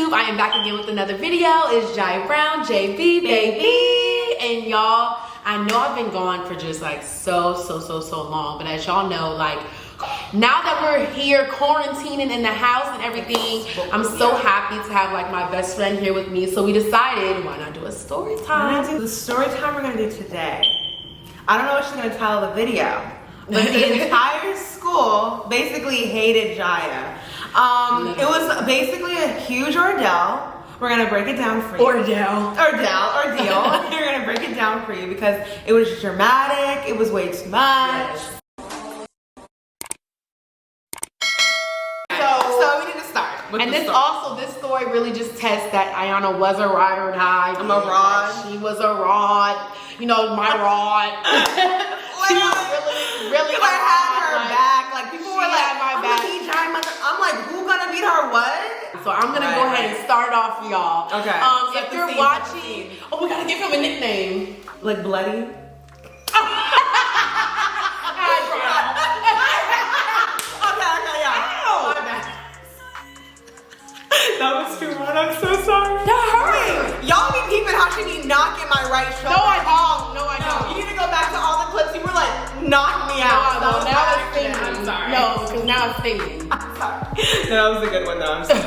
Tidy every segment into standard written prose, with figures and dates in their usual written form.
YouTube? I am back again with another video. It's Jai Brown, JB, baby. And y'all, I know I've been gone for just like so long, but as y'all know, like now that we're here quarantining in the house and everything, I'm so happy to have like my best friend here with me. So we decided, why not do a story time? The story time we're gonna do today. I don't know what she's gonna tell the video, but the entire school basically hated Jaya. It was basically a huge ordeal. We're gonna break it down for you. Ordeal. We're gonna break it down for you because it was dramatic. It was way too much. Yes. So we need to start. And this story really just tests that Ayana was a ride or die. I'm a rod. She was a rod. You know, my rod. She was really I had her back. Like people were like, my back. I'm like, who gonna beat her? What? So I'm gonna go ahead and start off, y'all. Okay. If you're watching, we gotta give him a nickname. Like Bloody. That was too much. I'm so sorry. That hurt. Y'all be peeping how she be knocking my right shoulder. No, I don't. No, I don't. You need to go back to all the clips. You were like, knock me out. No, now it's stinging. I'm sorry. No, because now it's stinging. I'm sorry. No, that was a good one though. I'm sorry.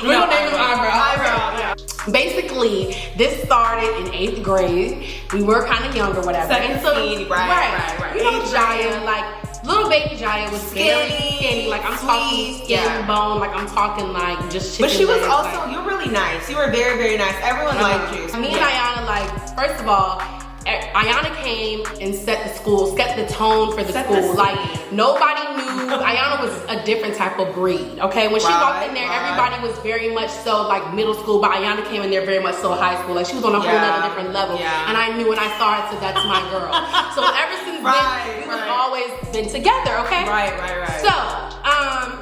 We're gonna name him Eyebrow. Yeah. Basically, this started in 8th grade. We were kind of young or whatever. Second scene, right. You know, Jaya, like, little baby Jaya was very skinny. Like, I'm talking skin and bone. Like, I'm talking, like, just chicken But she was legs, also, like, you're really nice. You were very, very nice. Everyone liked you. Me and Ayana, like, first of all, Ayana came and set the tone for the school. Like, nobody knew. Ayana was a different type of breed, okay? When she walked in there, everybody was very much so, like, middle school, but Ayana came in there very much so high school. Like, she was on a whole other different level. And I knew when I saw her, I said, that's my girl. So ever since then, we've always been together, okay? Right. So,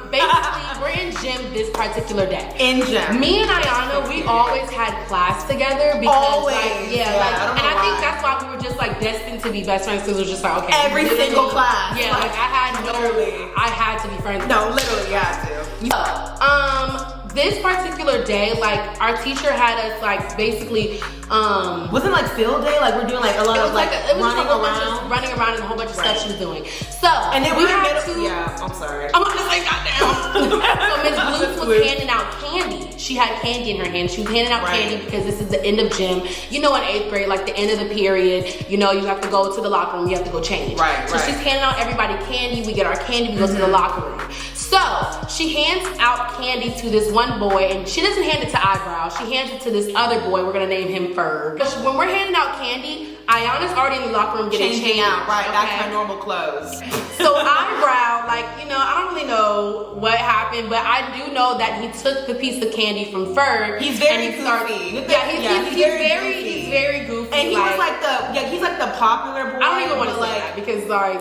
basically, we're in gym this particular day. In gym. Me and Ayana, we always had class together because, I think that's why we were just like destined to be best friends. Because it was just like, okay, every single class. Yeah, like I had to be friends. No, literally, you had to. Yeah. This particular day, like our teacher had us like basically wasn't like field day, like we're doing like a lot of like running around and a whole bunch of stuff she was doing. So and then we had to. Yeah, I'm sorry. I'm gonna say goddamn. So Miss Bluth was handing out candy. She had candy in her hand. She was handing out candy because this is the end of gym. You know, in 8th grade, like the end of the period, you know, you have to go to the locker room. You have to go change. So she's handing out everybody candy. We get our candy. We go to the locker room. So she hands out candy to this one boy, and she doesn't hand it to Eyebrow. She hands it to this other boy. We're gonna name him Ferg. When we're handing out candy, Ayana's already in the locker room getting changed out. That's my normal clothes. So Eyebrow, like, you know, I don't really know what happened, but I do know that he took the piece of candy from Ferg. He's very goofy. He's very goofy. And he was like he's like the popular boy. I don't even want to say that because like,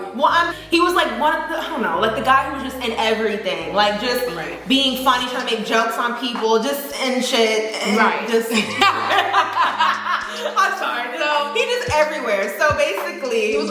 he was like one of the, I don't know, like the guy who was just in everything, like just being funny, trying to make jokes on people, just and shit, and just. I'm sorry. No, he just everywhere. So basically, this is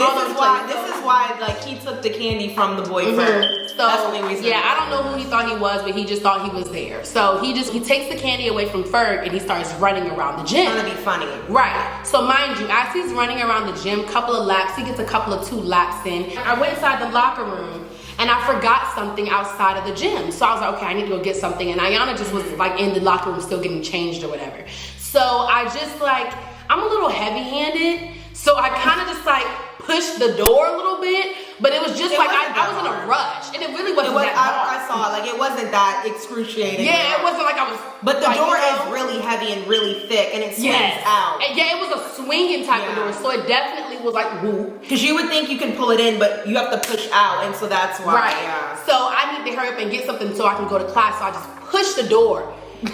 why like he took the candy from the boyfriend. So that's the only reason. Yeah, I don't know who he thought he was, but he just thought he was there. So he takes the candy away from Ferg and he starts running around the gym. Trying to be funny. Right. So mind you, as he's running around the gym, couple of laps, he gets a couple of 2 laps in. I went inside the locker room and I forgot something outside of the gym. So I was like, okay, I need to go get something. And Ayana just was like in the locker room still getting changed or whatever. So I just like, I'm a little heavy-handed, so I kind of just like pushed the door a little bit, but it was just like I was in a rush, and it really wasn't that hard. I saw like it wasn't that excruciating. Yeah, it wasn't like I was. But the door is really heavy and really thick, and it swings out. And yeah, it was a swinging type of door, so it definitely was like woo. Because you would think you can pull it in, but you have to push out, and so that's why. Right. Yeah. So I need to hurry up and get something so I can go to class. So I just push the door, and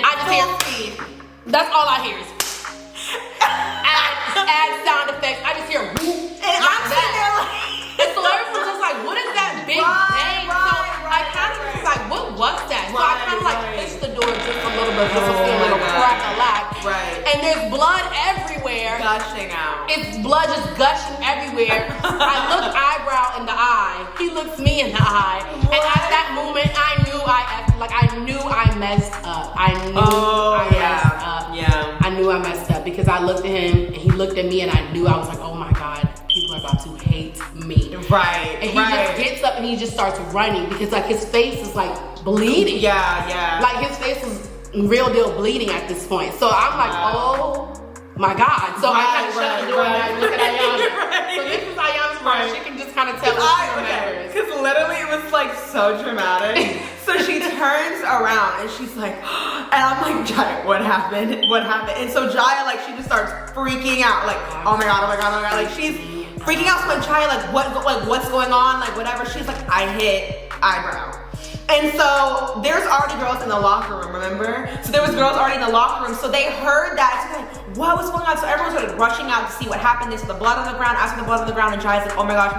I just hear speed. That's all I hear is. Add sound effects. I just hear whoop. And I'm sitting there like, and so everyone's just like, what is that big thing? So I kind of was like, what was that? So I kind of like pushed the door just a little bit, just a little crack-a-lack. And there's blood everywhere. Gushing out. It's blood just gushing everywhere. I look, Eyebrow in the eye. He looks me in the eye. What? And at that moment, I knew I messed up. I knew I messed up. Yeah. I knew I messed up because I looked at him and he looked at me and I knew I was like, oh my God, people are about to hate me. Right. And he just gets up and he just starts running because like his face is like bleeding. Yeah. Like his face is real deal bleeding at this point. So I'm like, oh my God. So I kind of shut the door and I look at Ayana. So this is Ayana's part. She can just kind of tell what she remembers. Because literally it was like so dramatic. So she turns around and she's like, and I'm like, Jaya, what happened? What happened? And so Jaya, like, she just starts freaking out. Like, oh my God. Like, she's freaking out. So like, Jaya, what's going on? Like, whatever. She's like, I hit eyebrow. And so there's already girls in the locker room, remember? So there was girls already in the locker room. So they heard that. So they're like, what was going on? So everyone started rushing out to see what happened. There's the blood on the ground, asking the blood on the ground. And Jaya's like, oh my gosh.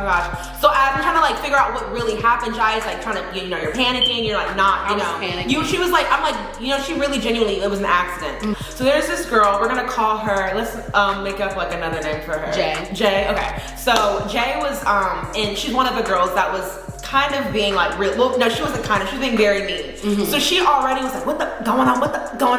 So as I'm trying to like figure out what really happened, Jaya's like trying to, you're panicking. You're like not, panicking. She was like, I'm like, she really genuinely, it was an accident. So there's this girl, we're gonna call her, let's make up like another name for her. Jay, okay. So Jay was, and she's one of the girls that was kind of being like real, well, no, she wasn't kind of, she was being very mean. So she already was like, what the going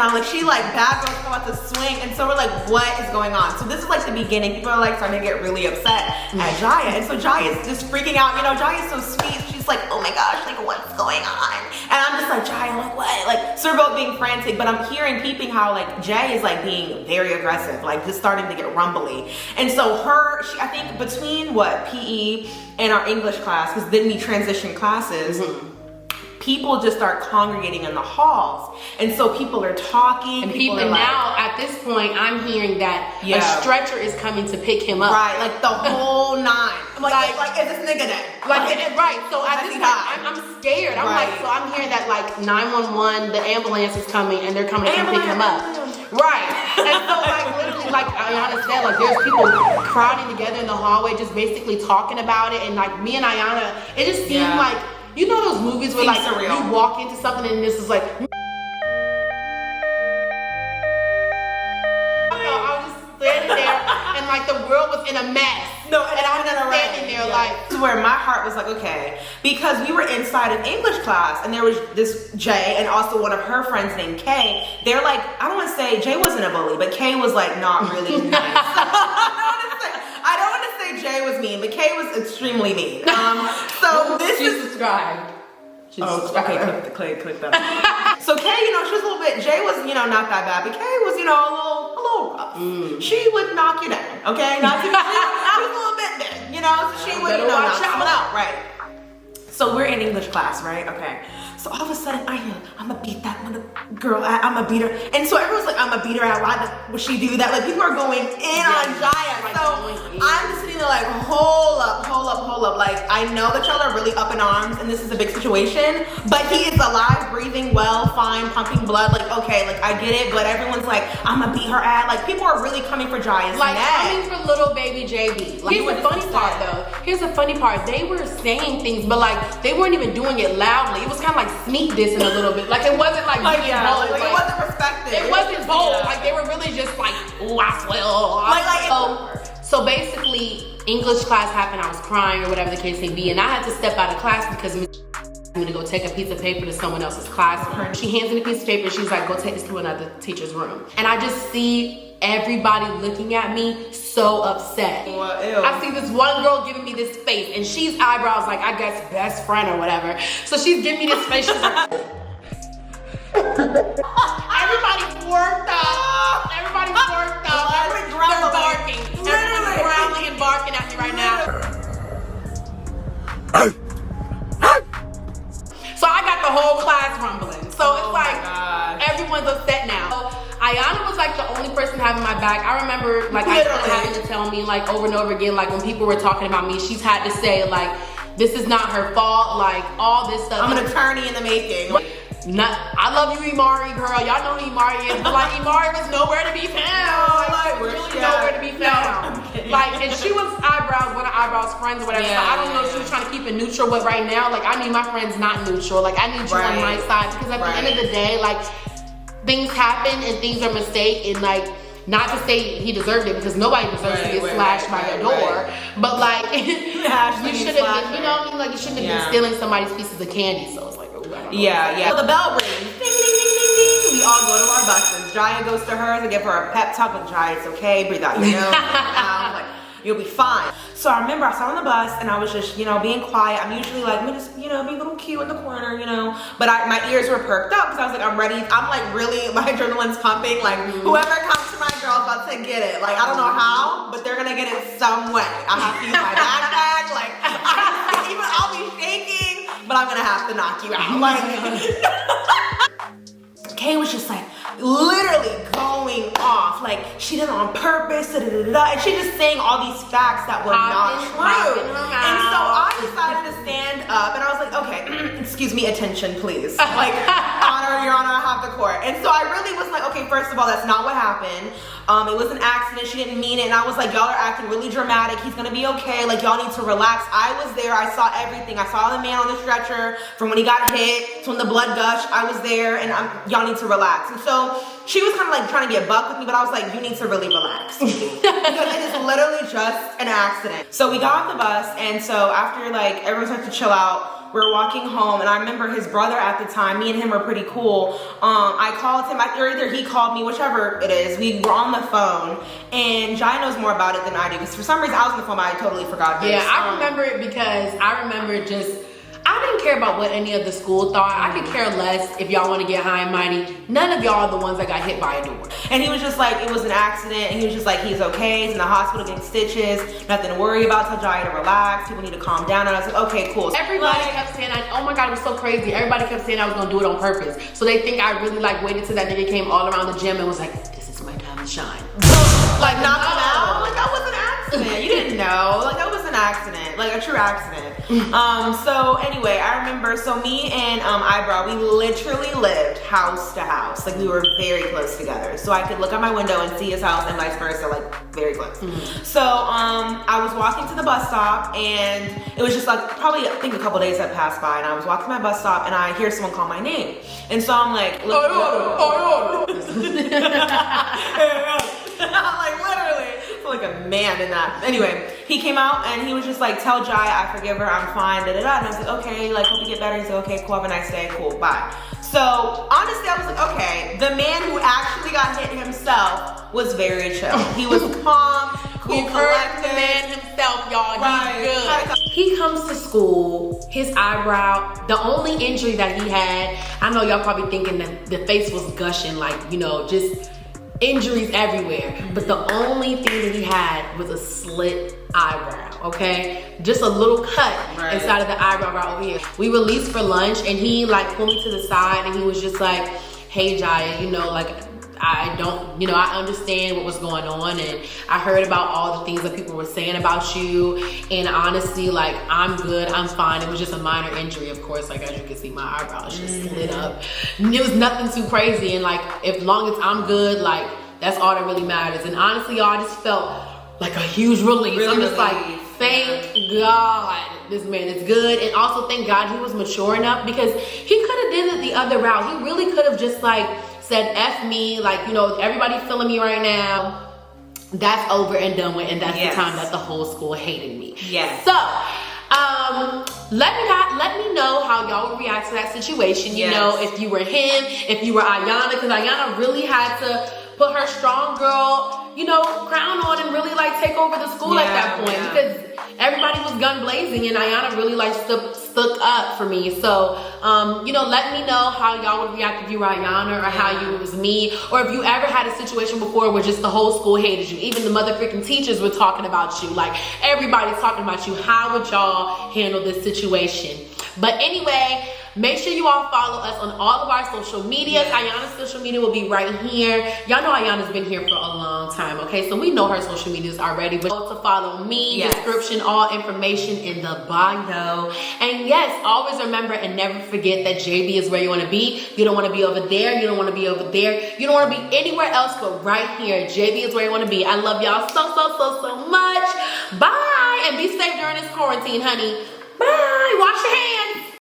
on? Like she like, bad girls come out to swing. And so we're like, what is going on? So this is like the beginning. People are like starting to get really upset at Jaya. And so Jaya is just freaking out. Jaya is so sweet. She's like, oh my gosh, like what's going on? And I'm just like, Jaya, like what? Like, so we're both being frantic, but I'm peeping how like Jay is like being very aggressive, like just starting to get rumbly. And so I think between PE and our English class, because then we transition classes, people just start congregating in the halls. And so people are talking. And people now, at this point, I'm hearing that a stretcher is coming to pick him up. Right, like the whole nine. I'm like, is this nigga dead? Right, so at this point, I'm scared. I'm like, so I'm hearing that like 911, the ambulance is coming and they're coming to pick him up. Right, and so like literally, like Ayana said, like there's people crowding together in the hallway, just basically talking about it. And like me and Ayana, it just seemed like, those movies where like surreal. You walk into something and this is like, I was just standing there and like the world was in a mess. No, and I'm just standing there like. This is where my heart was like, okay, because we were inside an English class and there was this Jay and also one of her friends named Kay. They're like, I don't want to say Jay wasn't a bully, but Kay was like not really nice. I don't want to say Jay was mean, but Kay was extremely mean. So this is subscribed. Okay, click that. So Kay, she was a little bit, Jay was, not that bad, but Kay was, a little rough. She would knock you down, okay? She was a little bit there, so she would, knock someone out, right? So we're in English class, right? Okay. So all of a sudden, I'm gonna beat that girl. I'm gonna beat her. And so everyone's like, I'm gonna beat her out. Why would she do that? Like people are going in on Jaya. So I'm just sitting there like, hold up. Like I know that y'all are really up in arms and this is a big situation, but he is alive, breathing well, fine, pumping blood. Like, okay, like I get it, but everyone's like, I'm gonna beat her ass. Like people are really coming for Jaya's like neck. coming for little baby JB. Like, here's the funny part though. Here's the funny part. They were saying things, but like they weren't even doing it loudly. It was kind of like sneak dissing a little bit. Like it wasn't like bold. Like it wasn't respected. It wasn't bold. Like they were really just like, ooh, I swear. So basically, English class happened. I was crying or whatever the case may be, and I had to step out of class because I'm gonna go take a piece of paper to someone else's classroom. She hands me a piece of paper. She's like, go take this to another teacher's room. And I just see everybody looking at me so upset. Well, I see this one girl giving me this face, and she's eyebrows like I guess best friend or whatever. So she's giving me this face. She's like, everybody's worked up. Everybody's worked up. They're barking. Everyone's growling and barking at me right now. So I got the whole class rumbling. So it's like everyone's upset now. Ayana was like the only person having my back. I remember like I kept having to tell me like over and over again, like when people were talking about me, she's had to say like, this is not her fault, like all this stuff. I'm an attorney in the making. I love you, Imari, girl. Y'all know who Imari is. But like Imari was nowhere to be found. Like really nowhere to be found. Like, and she was one of Eyebrow's friends or whatever. So I don't know if she was trying to keep it neutral, but right now, like I need my friends not neutral. Like I need you on my side because at the end of the day, like things happen and things are mistakes, and like not to say he deserved it, because nobody deserves to get slashed by your door. But like, you shouldn't have, you know what I mean? Like, you shouldn't have been stealing somebody's pieces of candy. So it's like, oh, I don't know. So the bell rings. Ding, ding, ding, ding, ding. We all go to our buses. Jaya goes to hers. I give her a pep talk. Like, Jaya, it's okay. Breathe out your nose. Like, you'll be fine. So I remember I sat on the bus and I was just, you know, being quiet. I'm usually like, let me just, you know, be a little cute in the corner, you know. But my ears were perked up because I was like, I'm ready. I'm like really, my adrenaline's pumping. Like, whoever comes to my girl's about to get it. Like, I don't know how, but they're gonna get it some way. I have to use my backpack. Like, I'll be shaking, but I'm gonna have to knock you out. Like, Kay was just like literally going off, like she did it on purpose, and she just saying all these facts that were not true. And so I decided to stand up, and I was like, okay, excuse me, attention, please. Like, Your Honor, I have the court. And so I really was like, okay, first of all, that's not what happened. It was an accident. She didn't mean it. And I was like, y'all are acting really dramatic. He's gonna be okay. Like, y'all need to relax. I was there. I saw everything. I saw the man on the stretcher from when he got hit to when the blood gushed. I was there, and y'all need to relax. And so she was kind of like trying to be a buck with me, but I was like, you need to really relax. Because it is literally just an accident. So we got off the bus, and so after like everyone started to chill out, we were walking home, and I remember his brother at the time, me and him were pretty cool. I called him, or either he called me, whichever it is. We were on the phone, and Jai knows more about it than I do, because for some reason I was on the phone, but I totally forgot this. Yeah, I remember it because I remember just, I didn't care about what any of the school thought. I could care less if y'all want to get high and mighty. None of y'all are the ones that got hit by a door. And he was just like, it was an accident. And he was just like, he's okay. He's in the hospital getting stitches. Nothing to worry about. Tell Jaya to relax. People need to calm down. And I was like, okay, cool. Everybody kept saying, oh my God, it was so crazy. Everybody kept saying I was going to do it on purpose. So they think I really like waited till that nigga came all around the gym and was like, this is my time to shine. Like, knocked him out? Like, that was an accident. You didn't know. Like, that was an accident. Like, a true accident. So anyway, I remember, so me and Eyebrow, we literally lived house to house. Like, we were very close together. So I could look out my window and see his house, and vice versa, like very close. So I was walking to the bus stop, and it was just like probably, I think a couple days had passed by, and I was walking to my bus stop, and I hear someone call my name. And so I'm like, look, like literally, like a man in that. Anyway, he came out and he was just like, tell Jai I forgive her, I'm fine, da da da. And I was like, okay, like, hope you get better. He's like, okay, cool, have a nice day, cool, bye. So honestly, I was like, okay, the man who actually got hit himself was very chill. He was calm, cool, collected. The man himself, y'all. Right. He's good. He comes to school, his eyebrow, the only injury that he had, I know y'all probably thinking that the face was gushing, like, you know, just injuries everywhere. But the only thing that he had was a slit eyebrow, okay? Just a little cut inside of the eyebrow right over here. We released for lunch, and he like pulled me to the side, and he was just like, hey Jaya, you know, like, I don't, you know, I understand what was going on, and I heard about all the things that people were saying about you, and honestly, like, I'm good, I'm fine. It was just a minor injury, of course. Like, as you can see, my eyebrows just slid up. It was nothing too crazy, and like, as long as I'm good, like, that's all that really matters. And honestly, y'all, I just felt like a huge relief. I'm just like, thank God this man is good. And also thank God he was mature enough, because he could have did it the other route. He really could have just like said, F me, like, you know, everybody feeling me right now. That's over and done with, and that's the time that the whole school hated me. Yes. So, let me know how y'all would react to that situation. You know, if you were him, if you were Ayana, because Ayana really had to put her strong girl, you know, crown on and really like take over the school at that point, because everybody was gun blazing, and Ayana really like stuck up for me. So, you know, let me know how y'all would react if you were Ayana, or how you was me, or if you ever had a situation before where just the whole school hated you. Even the mother freaking teachers were talking about you. Like, everybody's talking about you. How would y'all handle this situation? But anyway, make sure you all follow us on all of our social medias. Ayana's social media will be right here. Y'all know Ayana's been here for a long time, okay? So we know her social medias already. But to follow me, description, all information in the bio. And yes, always remember and never forget that JB is where you want to be. You don't want to be over there. You don't want to be over there. You don't want to be anywhere else but right here. JB is where you want to be. I love y'all so much. Bye. And be safe during this quarantine, honey. Bye. Wash your hands.